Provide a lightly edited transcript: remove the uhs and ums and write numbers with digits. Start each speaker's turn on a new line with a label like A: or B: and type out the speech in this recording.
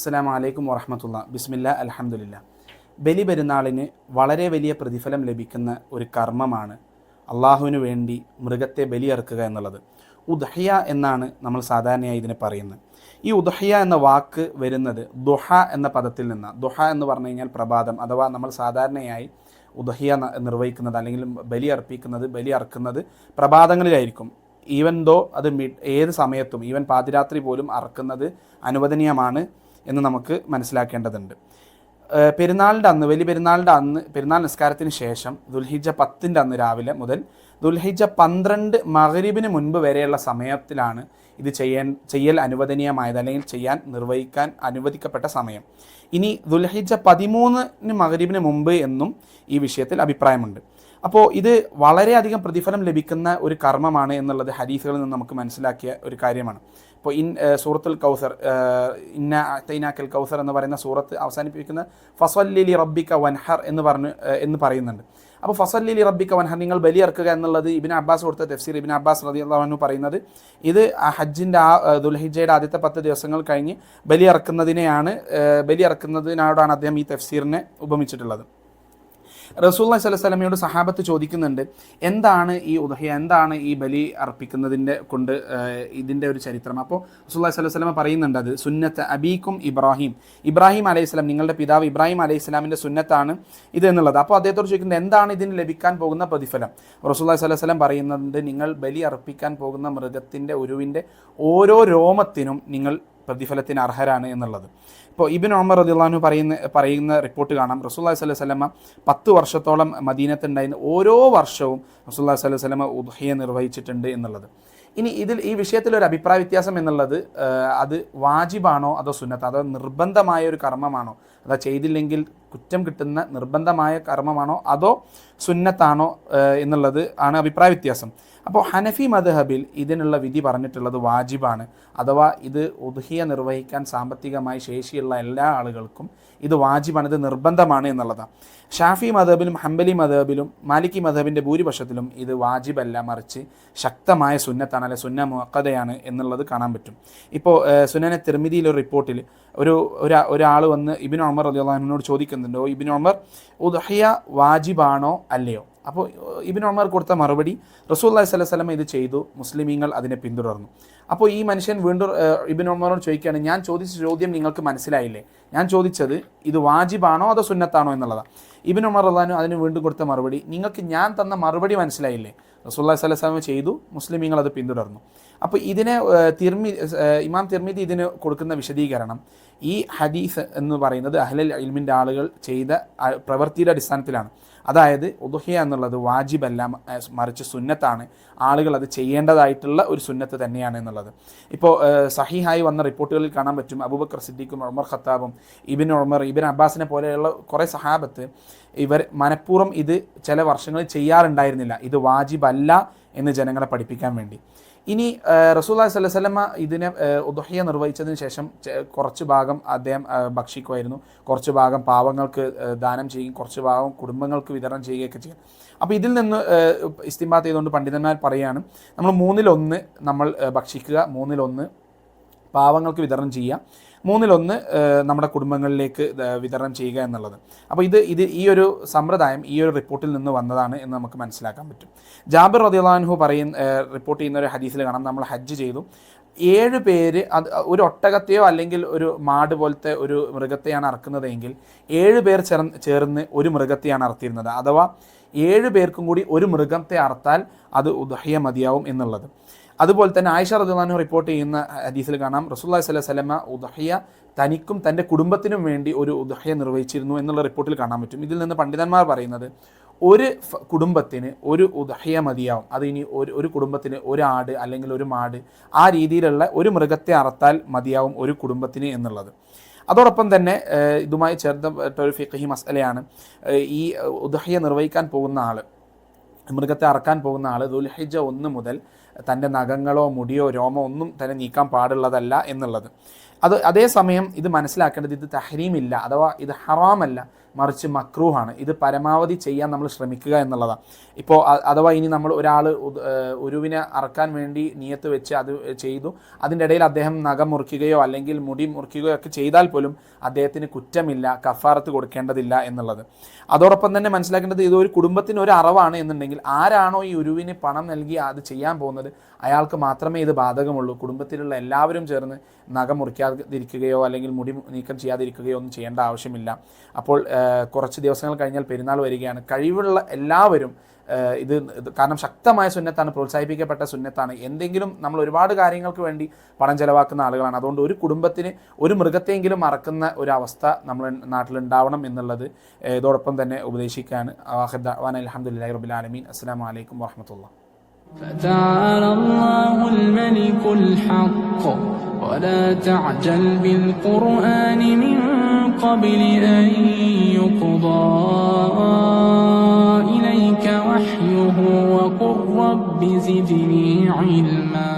A: അസ്സലാമു അലൈക്കും വറഹ്മത്തുള്ളാ. ബിസ്മില്ലാ അൽഹംദുലില്ലാ. ബലി പെരുന്നാളിന് വളരെ വലിയ പ്രതിഫലം ലഭിക്കുന്ന ഒരു കർമ്മമാണ് അള്ളാഹുവിന് വേണ്ടി മൃഗത്തെ ബലിയറുക്കുക എന്നുള്ളത്. ഉദ്ഹിയ എന്നാണ് നമ്മൾ സാധാരണയായി ഇതിനെ പറയുന്നത്. ഈ ഉദ്ഹിയ എന്ന വാക്ക് വരുന്നത് ദുഹ എന്ന പദത്തിൽ നിന്നാണ്. ദുഹ എന്ന് പറഞ്ഞു കഴിഞ്ഞാൽ പ്രഭാതം, അഥവാ നമ്മൾ സാധാരണയായി ഉദ്ഹിയ നിർവഹിക്കുന്നത് അല്ലെങ്കിൽ ബലി അർക്കുന്നത് പ്രഭാതങ്ങളിലായിരിക്കും. ഈവൻ ദോ അത് ഏത് സമയത്തും, ഈവൻ പാതിരാത്രി പോലും അറക്കുന്നത് അനുവദനീയമാണ് എന്ന് നമുക്ക് മനസ്സിലാക്കേണ്ടതുണ്ട്. പെരുന്നാളിൻ്റെ അന്ന്, വലിയ പെരുന്നാളിൻ്റെ അന്ന്, പെരുന്നാൾ നിസ്കാരത്തിന് ശേഷം ദുൽഹിജ്ജ 10 അന്ന് രാവിലെ മുതൽ ദുൽഹിജ്ജ 12 മഗ്രിബിന് മുൻപ് വരെയുള്ള സമയത്തിലാണ് ഇത് ചെയ്യൽ അനുവദനീയമായത്, അല്ലെങ്കിൽ നിർവഹിക്കാൻ അനുവദിക്കപ്പെട്ട സമയം. ഇനി ദുൽഹിജ്ജ 13 മഗ്രിബിന് മുമ്പ് എന്നും ഈ വിഷയത്തിൽ അഭിപ്രായമുണ്ട്. അപ്പോൾ ഇത് വളരെയധികം പ്രതിഫലം ലഭിക്കുന്ന ഒരു കർമ്മമാണ് എന്നുള്ളത് ഹദീസുകളിൽ നിന്ന് നമുക്ക് മനസ്സിലാക്കിയ ഒരു കാര്യമാണ്. ഇപ്പോൾ സൂറത്തുൽ കൗസർ, ഇന്ന അഅ്തൈനാക്കൽ കൗസർ എന്ന് പറയുന്ന സൂറത്ത് അവസാനിപ്പിക്കുന്ന ഫസ്വല്ലി ലി റബ്ബിക വൻഹർ എന്ന് പറയുന്നുണ്ട്. അപ്പോൾ ഫസ്വല്ലി ലി റബ്ബിക വൻഹർ, നിങ്ങൾ ബലിയർക്കുക എന്നുള്ളത് ഇബ്നു അബ്ബാസ് കൊടുത്ത തഫ്സീർ. ഇബ്നു അബ്ബാസ് റളിയല്ലാഹു അൻഹു പറയുന്നത് ഇത് ഹജ്ജിൻ്റെ ദുൽഹിജ്ജയുടെ ആദ്യത്തെ 10 ദിവസങ്ങൾ കഴിഞ്ഞ് ബലിയറക്കുന്നതിനോടാണ് അദ്ദേഹം ഈ തഫ്സീറിനെ ഉപമിച്ചിട്ടുള്ളത്. റസൂലുള്ളാഹി സ്വല്ലല്ലാഹു അലൈഹി വസല്ലമയോട് സഹാബത്ത് ചോദിക്കുന്നുണ്ട്, എന്താണ് ഈ ഉദ്ഹിയ, എന്താണ് ഈ ബലി അർപ്പിക്കുന്നതിൻ്റെ കൊണ്ട് ഇതിൻ്റെ ഒരു ചരിത്രം. അപ്പോൾ റസൂലുള്ളാഹി സ്വല്ലല്ലാഹു അലൈഹി വസല്ലമ പറയുന്നുണ്ട്, അത് സുന്നത്ത് അബീക്കും ഇബ്രാഹിം അലൈഹിസ്സലാം, നിങ്ങളുടെ പിതാവ് ഇബ്രാഹിം അലൈഹിസ്സലാമിൻ്റെ സുന്നത്താണ് ഇത് എന്നുള്ളത്. അപ്പോൾ അദ്ദേഹത്തോട് ചോദിക്കുന്നത്, എന്താണ് ഇതിന് ലഭിക്കാൻ പോകുന്ന പ്രതിഫലം. റസൂലുള്ളാഹി സ്വല്ലല്ലാഹു അലൈഹി വസല്ലം പറയുന്നുണ്ട്, നിങ്ങൾ ബലി അർപ്പിക്കാൻ പോകുന്ന മൃഗത്തിൻ്റെ ഉരുവിൻ്റെ ഓരോ രോമത്തിനും നിങ്ങൾ പ്രതിഫലത്തിന് അർഹരാണ് എന്നുള്ളത്. ഇപ്പോൾ ഇബ്നു ഉമർ റളിയല്ലാഹു അൻഹു പറയുന്ന റിപ്പോർട്ട് കാണാം. റസൂലുള്ളാഹി സ്വല്ലല്ലാഹു അലൈഹി വസല്ലമ 10 വർഷത്തോളം മദീനത്തുണ്ടായിരുന്ന ഓരോ വർഷവും റസൂലുള്ളാഹി സ്വല്ലല്ലാഹു അലൈഹി വസല്ലമ ഉദ്ഹിയ നിർവഹിച്ചിട്ടുണ്ട് എന്നുള്ളത്. ഇനി ഈ വിഷയത്തിലൊരു അഭിപ്രായ വ്യത്യാസം എന്നുള്ളത്, അത് വാജിബാണോ അതോ സുന്നത്ത്, അതോ നിർബന്ധമായ ഒരു കർമ്മമാണോ, അതോ ചെയ്തില്ലെങ്കിൽ കുറ്റം കിട്ടുന്ന നിർബന്ധമായ കർമ്മമാണോ അതോ സുന്നത്താണോ എന്നുള്ളത് ആണ് അഭിപ്രായ വ്യത്യാസം. അപ്പോൾ ഹനഫി മദ്ഹബിൽ ഇതിനുള്ള വിധി പറഞ്ഞിട്ടുള്ളത് വാജിബാണ്, അഥവാ ഇത് ഉദ്ഹിയ നിർവഹിക്കാൻ സാമ്പത്തികമായി ശേഷിയുള്ള എല്ലാ ആളുകൾക്കും ഇത് വാജിബാണ്, ഇത് നിർബന്ധമാണ് എന്നുള്ളതാണ്. ഷാഫി മദ്ഹബിലും ഹംബലി മദ്ഹബിലും മാലിക്കി മദ്ഹബിൻ്റെ ഭൂരിപക്ഷത്തിലും ഇത് വാജിബല്ല, മറിച്ച് ശക്തമായ സുന്നത്താണ്, അല്ലെ സുന്ന മുഅക്കദയാണ് എന്നുള്ളത് കാണാൻ പറ്റും. ഇപ്പോൾ സുനനെ തിർമിദിയിലൊരു റിപ്പോർട്ടിൽ ഒരാൾ വന്ന് ഇബ്നു ഉമർ റളിയല്ലാഹു അൻഹുവിനോട് ചോദിക്കുന്നുണ്ടോ, ഇബ്നു ഉമർ ഉദ്ഹിയ വാജിബാണോ അല്ലയോ. അപ്പോൾ ഇബ്നു ഉമർ കൊടുത്ത മറുപടി, റസൂലുള്ളാഹി സ്വല്ലല്ലാഹു അലൈഹി വസല്ലം ഇത് ചെയ്തു, മുസ്ലിമീങ്ങൾ അതിനെ പിന്തുടർന്നു. അപ്പോൾ ഈ മനുഷ്യൻ വീണ്ടും ഇബ്നു ഉമറിനോട് ചോദിക്കുകയാണ്, ഞാൻ ചോദിച്ച ചോദ്യം നിങ്ങൾക്ക് മനസ്സിലായില്ലേ, ഞാൻ ചോദിച്ചത് ഇത് വാജിബാണോ അതോ സുന്നത്താണോ എന്നുള്ളതാണ്. ഇബ്നു ഉമർ റളിയല്ലാഹു അൻഹു അതിന് വീണ്ടും കൊടുത്ത മറുപടി, നിങ്ങൾക്ക് ഞാൻ തന്ന മറുപടി മനസ്സിലായില്ലേ, റസൂലുള്ളാഹി സ്വല്ലല്ലാഹു അലൈഹി വസല്ലം ചെയ്തു, മുസ്ലിമീങ്ങൾ അത് പിന്തുടർന്നു. അപ്പോൾ ഇതിനെ ഇമാം തിർമിദി ഇതിന് കൊടുക്കുന്ന വിശദീകരണം, ഈ ഹദീസ് എന്ന് പറയുന്നത് അഹ്ലുൽ ഇൽമിൻ്റെ ആളുകൾ ചെയ്ത പ്രവൃത്തിയുടെ അടിസ്ഥാനത്തിലാണ്. അതായത് ഉദ്ഹിയ എന്നുള്ളത് വാജിബല്ല, മറിച്ച് സുന്നത്താണ്, ആളുകൾ അത് ചെയ്യേണ്ടതായിട്ടുള്ള ഒരു സുന്നത്ത് തന്നെയാണ് എന്നുള്ളത്. ഇപ്പോൾ സഹീഹായി വന്ന റിപ്പോർട്ടുകളിൽ കാണാൻ പറ്റും, അബൂബക്കർ സിദ്ദീഖും ഉമർ ഖത്താബും ഇബ്നു ഉമർ, ഇബ്നു അബ്ബാസിനെ പോലെയുള്ള കുറേ സഹാബത്ത് ഇവർ മനഃപൂർവ്വം ഇത് ചില വർഷങ്ങളിൽ ചെയ്യാറുണ്ടായിരുന്നില്ല, ഇത് വാജിബല്ല എന്ന് ജനങ്ങളെ പഠിപ്പിക്കാൻ വേണ്ടി. ഇനി റസൂലുള്ളാഹി സ്വല്ലല്ലാഹു അലൈഹി വസല്ലമ ഇതിനെ ഉദ്ഹിയ നിർവഹിച്ചതിന് ശേഷം കുറച്ച് ഭാഗം അദ്ദേഹം ഭക്ഷിക്കുമായിരുന്നു, കുറച്ച് ഭാഗം പാവങ്ങൾക്ക് ദാനം ചെയ്യും, കുറച്ച് ഭാഗം കുടുംബങ്ങൾക്ക് വിതരണം ചെയ്യുകയൊക്കെ ചെയ്യും. അപ്പോൾ ഇതിൽ നിന്ന് ഇസ്തിംബാത്ത് ചെയ്തുകൊണ്ട് പണ്ഡിതന്മാർ പറയുകയാണ്, നമ്മൾ 1/3 നമ്മൾ ഭക്ഷിക്കുക, 1/3 പാവങ്ങൾക്ക് വിതരണം ചെയ്യുക, 1/3 നമ്മുടെ കുടുംബങ്ങളിലേക്ക് വിതരണം ചെയ്യുക എന്നുള്ളത്. അപ്പോൾ ഈ ഒരു സമ്പ്രദായം ഈ ഒരു റിപ്പോർട്ടിൽ നിന്ന് വന്നതാണ് എന്ന് നമുക്ക് മനസ്സിലാക്കാൻ പറ്റും. ജാബിർ റളിയല്ലാഹു അൻഹു റിപ്പോർട്ട് ചെയ്യുന്ന ഒരു ഹദീസിൽ കാണാം, നമ്മൾ ഹജ്ജ് ചെയ്തു, 7 പേര് ഒരു ഒട്ടകത്തെയോ അല്ലെങ്കിൽ ഒരു മാട് പോലത്തെ ഒരു മൃഗത്തെയാണ് അറക്കുന്നതെങ്കിൽ 7 പേർ ചേർന്ന് ഒരു മൃഗത്തെയാണ് അറുത്തിരുന്നത്, അഥവാ 7 പേർക്കും കൂടി ഒരു മൃഗത്തെ അറുത്താൽ അത് ഉദ്ഹിയ മതിയാവും എന്നുള്ളത്. അതുപോലെ തന്നെ ആയിഷ റളിയല്ലാഹു അൻഹ റിപ്പോർട്ട് ചെയ്യുന്ന ഹദീസിൽ കാണാം, റസൂലുള്ളാഹി സ്വല്ലല്ലാഹു അലൈഹി വസല്ലമ ഉദ്ഹിയ തനിക്കും തൻ്റെ കുടുംബത്തിനും വേണ്ടി ഒരു ഉദ്ഹിയ നിർവഹിച്ചിരുന്നു എന്നുള്ള റിപ്പോർട്ടിൽ കാണാൻ പറ്റും. ഇതിൽ നിന്ന് പണ്ഡിതന്മാർ പറയുന്നത്, ഒരു കുടുംബത്തിന് ഒരു ഉദ്ഹിയ മതിയാവും, അത് ഇനി ഒരു കുടുംബത്തിന് ഒരു ആട് അല്ലെങ്കിൽ ഒരു മാട്, ആ രീതിയിലുള്ള ഒരു മൃഗത്തെ അറുത്താൽ മതിയാവും ഒരു കുടുംബത്തിന് എന്നുള്ളത്. അതോടൊപ്പം തന്നെ ഇതുമായി ചേർത്ത ഒരു ഫിഖ്ഹി മസ്അലയാണ്, ഈ ഉദ്ഹിയ നിർവഹിക്കാൻ പോകുന്ന ആൾ, മൃഗത്തെ അറക്കാൻ പോകുന്ന ആൾ ദുൽഹിജ്ജ 1 മുതൽ തൻ്റെ നഖങ്ങളോ മുടിയോ രോമോ ഒന്നും തന്നെ നീക്കാൻ പാടുള്ളതല്ല എന്നുള്ളത്. അതേസമയം ഇത് മനസ്സിലാക്കേണ്ടത്, ഇത് തഹ്രീമില്ല, അഥവാ ഇത് ഹറാമല്ല, മറിച്ച് മക്രൂഹാണ്. ഇത് പരമാവധി ചെയ്യാൻ നമ്മൾ ശ്രമിക്കുക എന്നുള്ളതാണ്. ഇപ്പോൾ അഥവാ ഇനി നമ്മൾ ഒരാൾ ഉരുവിനെ അറക്കാൻ വേണ്ടി നിയത്ത് വെച്ച് അത് ചെയ്തു, അതിൻ്റെ ഇടയിൽ അദ്ദേഹം നഖം മുറിക്കുകയോ അല്ലെങ്കിൽ മുടി മുറിക്കുകയോ ഒക്കെ ചെയ്താൽ പോലും അദ്ദേഹത്തിന് കുറ്റമില്ല, കഫാറത്ത് കൊടുക്കേണ്ടതില്ല എന്നുള്ളത്. അതോടൊപ്പം തന്നെ മനസ്സിലാക്കേണ്ടത് ഇതൊരു കുടുംബത്തിന് ഒരു അറവാണ് എന്നുണ്ടെങ്കിൽ ആരാണോ ഈ ഉരുവിന് പണം നൽകി അത് ചെയ്യാൻ പോകുന്നത് അയാൾക്ക് മാത്രമേ ഇത് ബാധകമുള്ളൂ. കുടുംബത്തിലുള്ള എല്ലാവരും ചേർന്ന് നഖം മുറിക്കാതിരിക്കുകയോ അല്ലെങ്കിൽ മുടി നീക്കം ചെയ്യാതിരിക്കുകയോ ഒന്നും ചെയ്യേണ്ട ആവശ്യമില്ല. അപ്പോൾ കുറച്ച് ദിവസങ്ങൾ കഴിഞ്ഞാൽ പെരുന്നാൾ വരികയാണ്. കഴിവുള്ള എല്ലാവരും ഇത് കാരണം ശക്തമായ സുന്നത്താണ്, പ്രോത്സാഹിപ്പിക്കപ്പെട്ട സുന്നത്താണ്. എന്തെങ്കിലും നമ്മൾ ഒരുപാട് കാര്യങ്ങൾക്ക് വേണ്ടി പണം ചെലവാക്കുന്ന ആളുകളാണ്. അതുകൊണ്ട് ഒരു കുടുംബത്തിന് ഒരു മൃഗത്തെയെങ്കിലും മറക്കുന്ന ഒരവസ്ഥ നമ്മൾ നാട്ടിലുണ്ടാവണം എന്നുള്ളത് ഇതോടൊപ്പം തന്നെ ഉപദേശിക്കുകയാണ്. അൽഹംദുലില്ലാഹി റബ്ബിൽ ആലമീൻ. അസ്സലാമു അലൈക്കും വറഹ്മത്തുള്ളാഹി.
B: فتعالى الله الملك الحق ولا تعجل بالقرآن من قبل أن يقضى إليك وحيه وقل رب زدني علما